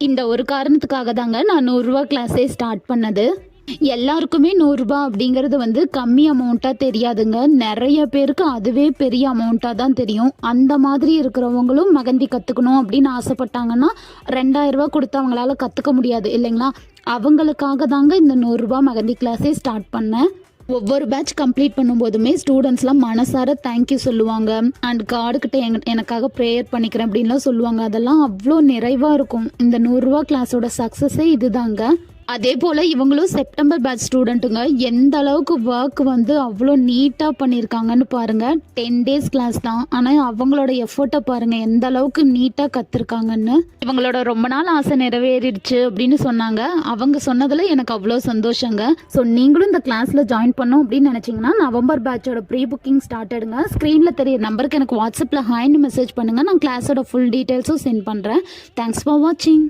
இந்த ஒரு காரணத்துக்காக தாங்க நான் 100 ரூபா கிளாஸே ஸ்டார்ட் பண்ணது. எல்லாருக்குமே 100 ரூபா அப்படிங்கிறது வந்து கம்மி அமௌண்ட்டாக தெரியாதுங்க. நிறைய பேருக்கு அதுவே பெரிய அமௌண்ட்டாக தான் தெரியும். அந்த மாதிரி இருக்கிறவங்களும் மெஹந்தி கற்றுக்கணும் அப்படின்னு ஆசைப்பட்டாங்கன்னா 2000 ரூபா கொடுத்து அவங்களால கற்றுக்க முடியாது இல்லைங்களா? அவங்களுக்காக தாங்க இந்த 100 ரூபா மெஹந்தி கிளாஸே ஸ்டார்ட் பண்ணேன். ஒவ்வொரு பேட்ச் கம்ப்ளீட் பண்ணும்போதுமே ஸ்டூடெண்ட்ஸ்லாம் மனசார தேங்க்யூ சொல்லுவாங்க. அண்ட் கார்டுக்கிட்ட எனக்காக ப்ரேயர் பண்ணிக்கிறேன் அப்படின்லாம் சொல்லுவாங்க. அதெல்லாம் அவ்வளோ நிறைவாக இருக்கும். இந்த 100 ரூபா கிளாஸோட சக்ஸஸே இதுதாங்க. அதே போல் இவங்களும் செப்டம்பர் பேட்ச் ஸ்டூடெண்ட்டுங்க. எந்த அளவுக்கு ஒர்க் வந்து அவ்வளோ நீட்டாக பண்ணியிருக்காங்கன்னு பாருங்கள். 10 days கிளாஸ் தான், ஆனால் அவங்களோட எஃபர்ட்டை பாருங்கள் எந்த அளவுக்கு நீட்டாக கற்றுருக்காங்கன்னு. இவங்களோட ரொம்ப நாள் ஆசை நிறைவேறிடுச்சு அப்படின்னு சொன்னாங்க. அவங்க சொன்னதில் எனக்கு அவ்வளோ சந்தோஷங்க. ஸோ நீங்களும் இந்த கிளாஸில் ஜாயின் பண்ணோம் அப்படின்னு நினச்சிங்கன்னா நவம்பர் பேட்சோட ப்ரீ புக்கிங் ஸ்டார்டடுங்க. ஸ்க்ரீனில் தெரிய நம்பருக்கு எனக்கு வாட்ஸ்அப்பில் ஹாய்னு மெசேஜ் பண்ணுங்கள். நான் கிளாஸோட ஃபுல் டீட்டெயில்ஸும் சென்ட் பண்ணுறேன். தேங்க்ஸ் ஃபார் வாட்சிங்.